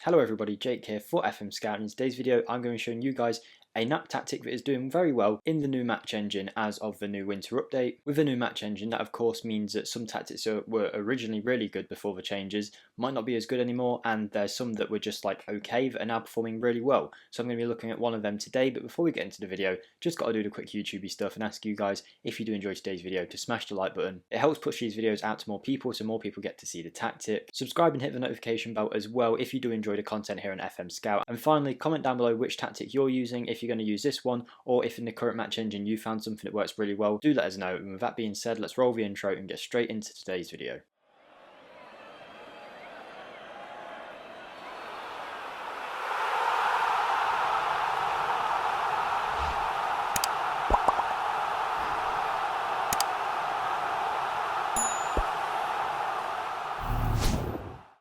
Hello everybody, Jake here for FMSCOUT, and in today's video I'm going to be showing you guys a Knap tactic that is doing very well in the new match engine as of the new winter update. With the new match engine, that of course means that some tactics were originally really good before the changes might not be as good anymore, and there's some that were just like okay that are now performing really well. So I'm going to be looking at one of them today, but before we get into the video, just got to do the quick YouTubey stuff and ask you guys, if you do enjoy today's video, to smash the like button. It helps push these videos out to more people so more people get to see the tactic. Subscribe and hit the notification bell as well if you do enjoy the content here on FMSCOUT. And finally, comment down below which tactic you're using, if you're going to use this one, or if in the current match engine you found something that works really well, do let us know. And with that being said, let's roll the intro and get straight into today's video.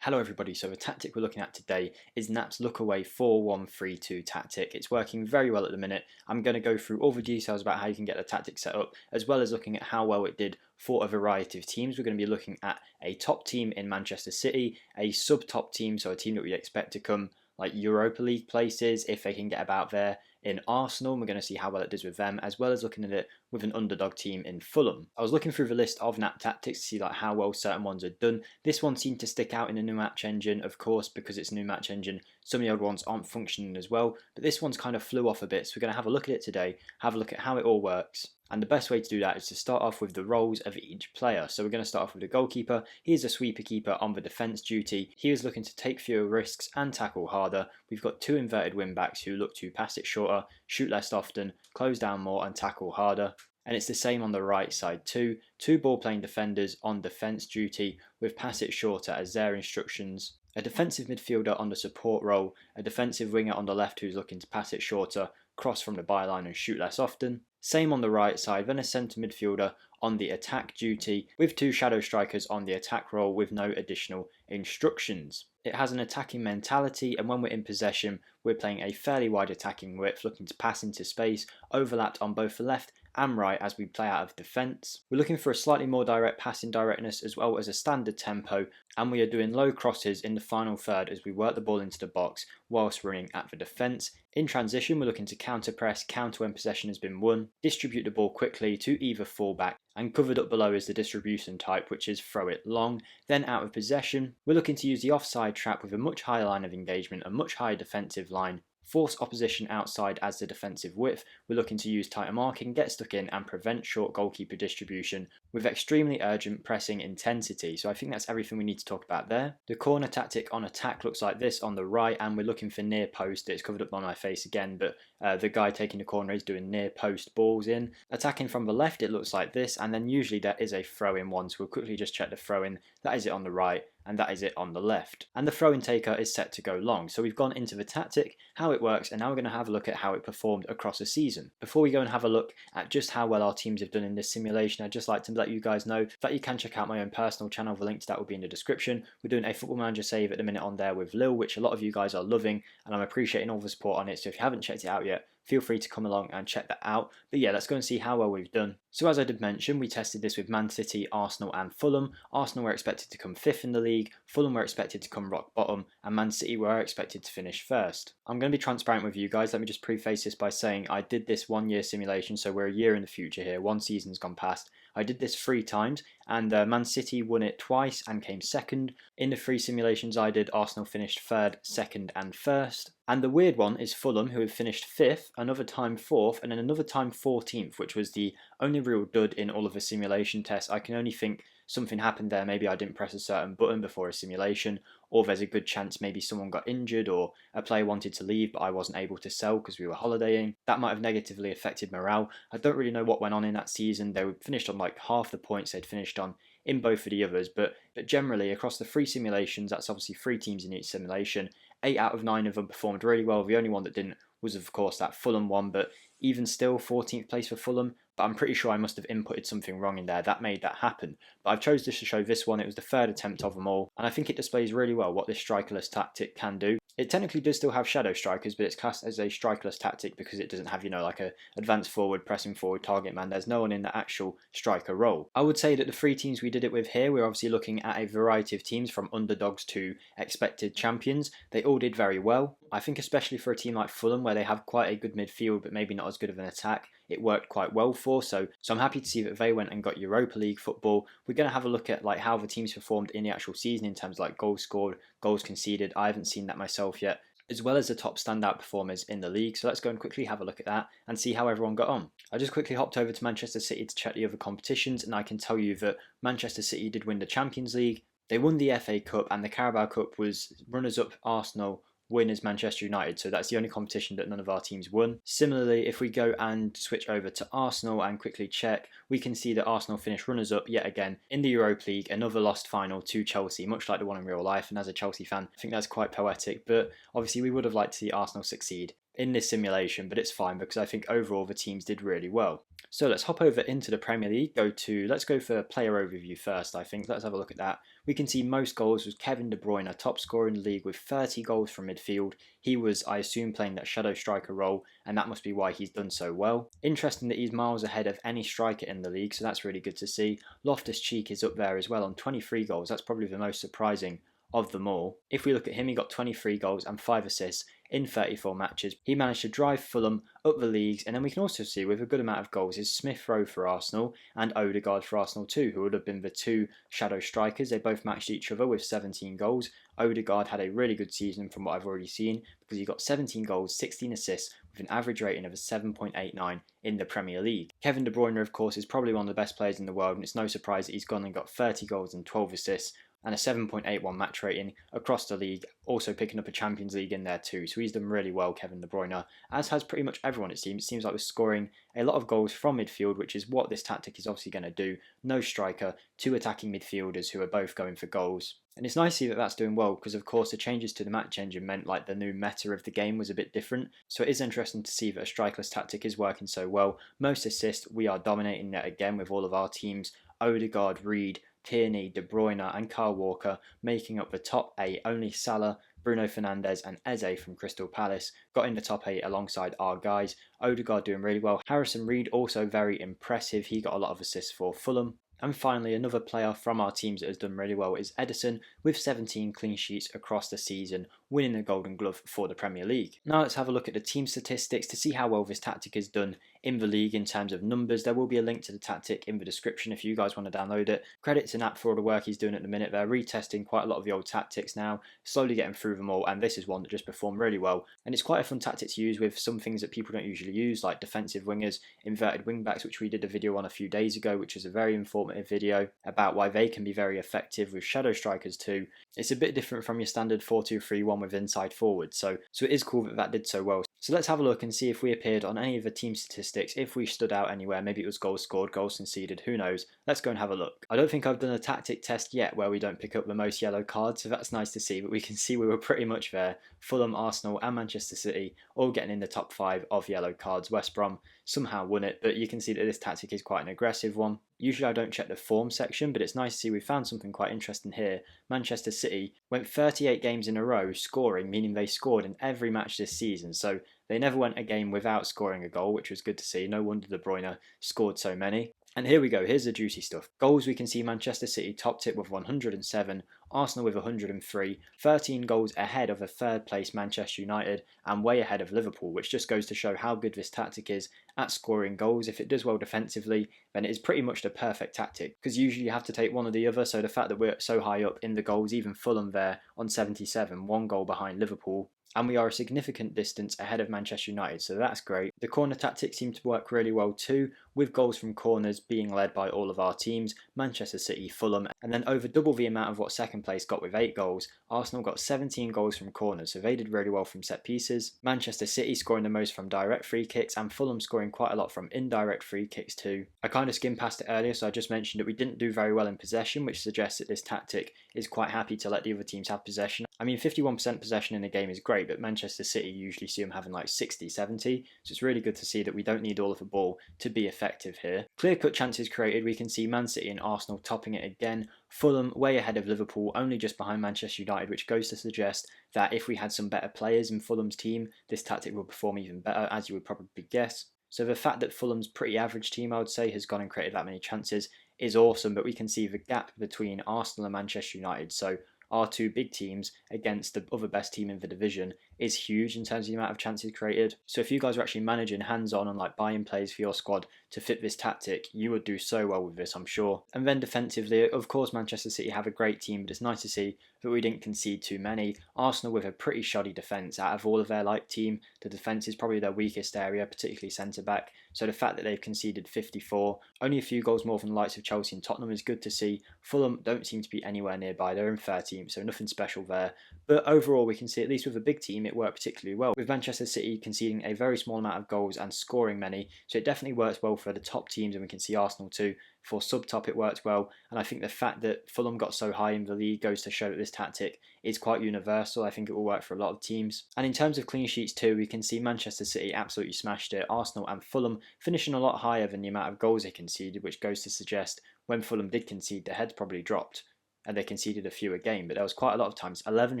Hello everybody, so the tactic we're looking at today is Knap's look away 4-1-3-2 tactic. It's working very well at the minute. I'm going to go through all the details about how you can get the tactic set up, as well as looking at how well it did for a variety of teams. We're going to be looking at a top team in Manchester City, a sub-top team, so a team that we expect to come like Europa League places if they can get about there, in Arsenal. We're going to see how well it does with them, as well as looking at it with an underdog team in Fulham. I was looking through the list of Knap tactics to see like how well certain ones are done. This one seemed to stick out in the new match engine, of course, because it's a new match engine. Some of the other ones aren't functioning as well, but this one's kind of flew off a bit. So we're going to have a look at it today, have a look at how it all works. And the best way to do that is to start off with the roles of each player. So we're going to start off with the goalkeeper. He's a sweeper keeper on the defence duty. He is looking to take fewer risks and tackle harder. We've got two inverted wing backs who look to pass it shorter, shoot less often, close down more and tackle harder. And it's the same on the right side too. Two ball playing defenders on defence duty with pass it shorter as their instructions. A defensive midfielder on the support role, a defensive winger on the left who's looking to pass it shorter, cross from the byline and shoot less often. Same on the right side, then a centre midfielder on the attack duty with two shadow strikers on the attack role with no additional instructions. It has an attacking mentality, and when we're in possession, we're playing a fairly wide attacking width, looking to pass into space, overlapped on both the left and right as we play out of defence. We're looking for a slightly more direct passing directness as well as a standard tempo, and we are doing low crosses in the final third as we work the ball into the box whilst running at the defence. In transition, we're looking to counter press, counter when possession has been won, distribute the ball quickly to either fullback, and covered up below is the distribution type, which is throw it long. Then out of possession, we're looking to use the offside trap with a much higher line of engagement, a much higher defensive line, force opposition outside as the defensive width. We're looking to use tighter marking, get stuck in and prevent short goalkeeper distribution with extremely urgent pressing intensity. So I think that's everything we need to talk about there. The corner tactic on attack looks like this on the right, and we're looking for near post. It's covered up by my face again, but the guy taking the corner is doing near post balls in. Attacking from the left, it looks like this, and then usually there is a throw in one, so we'll quickly just check the throw in. That is it on the right, and that is it on the left. And the throw-in taker is set to go long. So we've gone into the tactic, how it works, and now we're going to have a look at how it performed across a season. Before we go and have a look at just how well our teams have done in this simulation, I'd just like to let you guys know that you can check out my own personal channel. The link to that will be in the description. We're doing a Football Manager save at the minute on there with Lil, which a lot of you guys are loving, and I'm appreciating all the support on it. So if you haven't checked it out yet, feel free to come along and check that out. But yeah, let's go and see how well we've done. So as I did mention, we tested this with Man City, Arsenal and Fulham. Arsenal were expected to come 5th in the league, Fulham were expected to come rock bottom, and Man City were expected to finish 1st. I'm going to be transparent with you guys. Let me just preface this by saying I did this 1 year simulation, so we're a year in the future here. One season's gone past. I did this 3 times, and Man City won it twice and came 2nd. In the 3 simulations I did, Arsenal finished 3rd, 2nd and 1st. And the weird one is Fulham, who have finished 5th, another time 4th, and then another time 14th, which was the only real dud in all of the simulation tests. I can only think something happened there. Maybe I didn't press a certain button before a simulation, or there's a good chance maybe someone got injured or a player wanted to leave but I wasn't able to sell because we were holidaying. That might have negatively affected morale. I don't really know what went on in that season. They finished on like half the points they'd finished on in both of the others, but generally across the 3 simulations, that's obviously 3 teams in each simulation, 8 out of 9 of them performed really well. The only one that didn't was of course that Fulham one, but even still 14th place for Fulham but I'm pretty sure I must have inputted something wrong in there that made that happen. But I've chosen to show this one. It was the third attempt of them all, and I think it displays really well what this strikerless tactic can do. It technically does still have shadow strikers, but it's classed as a strikerless tactic because it doesn't have, you know, like a advanced forward, pressing forward target man. There's no one in the actual striker role. I would say that the 3 teams we did it with here, we're obviously looking at a variety of teams from underdogs to expected champions. They all did very well. I think especially for a team like Fulham, where they have quite a good midfield but maybe not as good of an attack, it worked quite well for. So I'm happy to see that they went and got Europa League football. We're going to have a look at like how the teams performed in the actual season in terms of like goals scored, goals conceded. I haven't seen that myself yet, as well as the top standout performers in the league. So let's go and quickly have a look at that and see how everyone got on. I just quickly hopped over to Manchester City to check the other competitions, and I can tell you that Manchester City did win the Champions League. They won the FA Cup, and the Carabao Cup was runners-up Arsenal, winners Manchester United, so that's the only competition that none of our teams won. Similarly, if we go and switch over to Arsenal and quickly check, we can see that Arsenal finished runners-up yet again in the Europa League, another lost final to Chelsea, much like the one in real life, and as a Chelsea fan, I think that's quite poetic, but obviously we would have liked to see Arsenal succeed in this simulation, but it's fine because I think overall the teams did really well. So let's hop over into the Premier League. Let's go for player overview first, I think. Let's have a look at that. We can see most goals was Kevin De Bruyne, top scorer in the league with 30 goals from midfield. He was, I assume, playing that shadow striker role, and that must be why he's done so well. Interesting that he's miles ahead of any striker in the league, so that's really good to see. Loftus-Cheek is up there as well on 23 goals. That's probably the most surprising of them all. If we look at him, he got 23 goals and 5 assists in 34 matches. He managed to drive Fulham up the leagues, and then we can also see with a good amount of goals is Smith Rowe for Arsenal and Odegaard for Arsenal too, who would have been the 2 shadow strikers. They both matched each other with 17 goals. Odegaard had a really good season from what I've already seen because he got 17 goals, 16 assists with an average rating of a 7.89 in the Premier League. Kevin De Bruyne, of course, is probably one of the best players in the world, and it's no surprise that he's gone and got 30 goals and 12 assists and a 7.81 match rating across the league, also picking up a Champions League in there too. So he's done really well, Kevin De Bruyne, as has pretty much everyone it seems. It seems like we're scoring a lot of goals from midfield, which is what this tactic is obviously going to do. No striker, 2 attacking midfielders who are both going for goals. And it's nice to see that that's doing well because, of course, the changes to the match engine meant like the new meta of the game was a bit different. So it is interesting to see that a strikerless tactic is working so well. Most assists, we are dominating that again with all of our teams. Odegaard, Reed, Tierney, De Bruyne and Kyle Walker making up the top 8. Only Salah, Bruno Fernandes and Eze from Crystal Palace got in the top 8 alongside our guys. Odegaard doing really well. Harrison Reed also very impressive. He got a lot of assists for Fulham. And finally, another player from our teams that has done really well is Ederson, with 17 clean sheets across the season, winning the Golden Glove for the Premier League. Now let's have a look at the team statistics to see how well this tactic is done in the league in terms of numbers. There will be a link to the tactic in the description if you guys want to download it. Credit to Knap for all the work he's doing at the minute. They're retesting quite a lot of the old tactics now, slowly getting through them all, and this is one that just performed really well. And it's quite a fun tactic to use with some things that people don't usually use, like defensive wingers, inverted wingbacks, which we did a video on a few days ago, which is a very informative video about why they can be very effective with shadow strikers too. It's a bit different from your standard 4-2-3-1 with inside forward, so it is cool that that did so well. So let's have a look and see if we appeared on any of the team statistics, if we stood out anywhere. Maybe it was goals scored, goals conceded, who knows. Let's go and have a look. I don't think I've done a tactic test yet where we don't pick up the most yellow cards, so that's nice to see, but we can see we were pretty much there. Fulham, Arsenal and Manchester City all getting in the top 5 of yellow cards. West Brom somehow won it, but you can see that this tactic is quite an aggressive one. Usually I don't check the form section, but it's nice to see we found something quite interesting here. Manchester City went 38 games in a row scoring, meaning they scored in every match this season, so they never went a game without scoring a goal, which was good to see. No wonder De Bruyne scored so many. And here we go, here's the juicy stuff. Goals, we can see Manchester City topped it with 107, Arsenal with 103, 13 goals ahead of a third place Manchester United and way ahead of Liverpool, which just goes to show how good this tactic is at scoring goals. If it does well defensively, then it is pretty much the perfect tactic, because usually you have to take one or the other, so the fact that we're so high up in the goals, even Fulham there on 77, 1 goal behind Liverpool, and we are a significant distance ahead of Manchester United, so that's great. The corner tactic seemed to work really well too, with goals from corners being led by all of our teams, Manchester City, Fulham, and then over double the amount of what second place got with 8 goals. Arsenal got 17 goals from corners, so they did really well from set pieces. Manchester City scoring the most from direct free kicks, and Fulham scoring quite a lot from indirect free kicks too. I kind of skimmed past it earlier, so I just mentioned that we didn't do very well in possession, which suggests that this tactic is quite happy to let the other teams have possession. I mean, 51% possession in a game is great, but Manchester City usually see them having like 60, 70, so it's really good to see that we don't need all of the ball to be effective here. Clear-cut chances created, we can see Man City and Arsenal topping it again. Fulham way ahead of Liverpool, only just behind Manchester United, which goes to suggest that if we had some better players in Fulham's team, this tactic will perform even better, as you would probably guess. So the fact that Fulham's pretty average team, I would say, has gone and created that many chances is awesome, but we can see the gap between Arsenal and Manchester United. So our two big teams against the other best team in the division is huge in terms of the amount of chances created. So if you guys are actually managing hands-on and like buying players for your squad to fit this tactic, you would do so well with this, I'm sure. And then defensively, of course Manchester City have a great team, but it's nice to see that we didn't concede too many. Arsenal with a pretty shoddy defence. Out of all of their like team, the defence is probably their weakest area, particularly centre-back. So the fact that they've conceded 54, only a few goals more than the likes of Chelsea and Tottenham, is good to see. Fulham don't seem to be anywhere nearby. They're in 13th, so nothing special there. But overall, we can see at least with a big team, it worked particularly well, with Manchester City conceding a very small amount of goals and scoring many. So it definitely works well for the top teams, and we can see Arsenal too. For subtop, it worked well, and I think the fact that Fulham got so high in the league goes to show that this tactic is quite universal. I think it will work for a lot of teams. And in terms of clean sheets too, we can see Manchester City absolutely smashed it. Arsenal and Fulham finishing a lot higher than the amount of goals they conceded, which goes to suggest when Fulham did concede, their heads probably dropped and they conceded a fewer game, but there was quite a lot of times. 11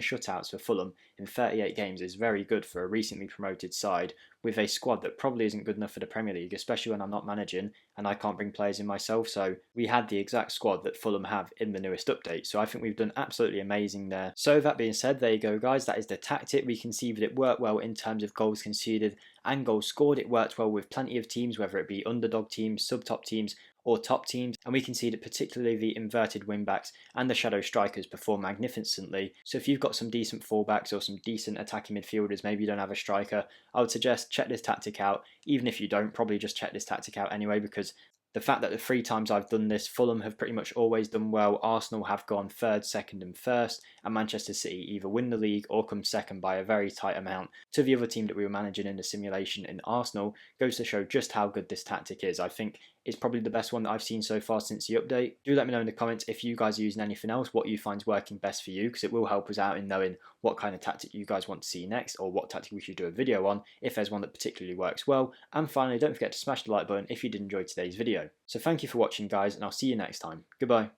shutouts for Fulham in 38 games is very good for a recently promoted side with a squad that probably isn't good enough for the Premier League, especially when I'm not managing and I can't bring players in myself. So we had the exact squad that Fulham have in the newest update, so I think we've done absolutely amazing there. So that being said, there you go guys, that is the tactic. We can see that it worked well in terms of goals conceded and goals scored. It worked well with plenty of teams, whether it be underdog teams, sub-top teams, or top teams, and we can see that particularly the inverted wingbacks and the shadow strikers perform magnificently. So if you've got some decent fullbacks or some decent attacking midfielders, maybe you don't have a striker, I would suggest check this tactic out. Even if you don't, probably just check this tactic out anyway, because the fact that the 3 times I've done this, Fulham have pretty much always done well, Arsenal have gone 3rd, 2nd and 1st, and Manchester City either win the league or come 2nd by a very tight amount to the other team that we were managing in the simulation in Arsenal. Goes to show just how good this tactic is. I think it's probably the best one that I've seen so far since the update. Do let me know in the comments if you guys are using anything else, what you find is working best for you, because it will help us out in knowing what kind of tactic you guys want to see next, or what tactic we should do a video on if there's one that particularly works well. And finally, don't forget to smash the like button if you did enjoy today's video. So thank you for watching guys, and I'll see you next time. Goodbye.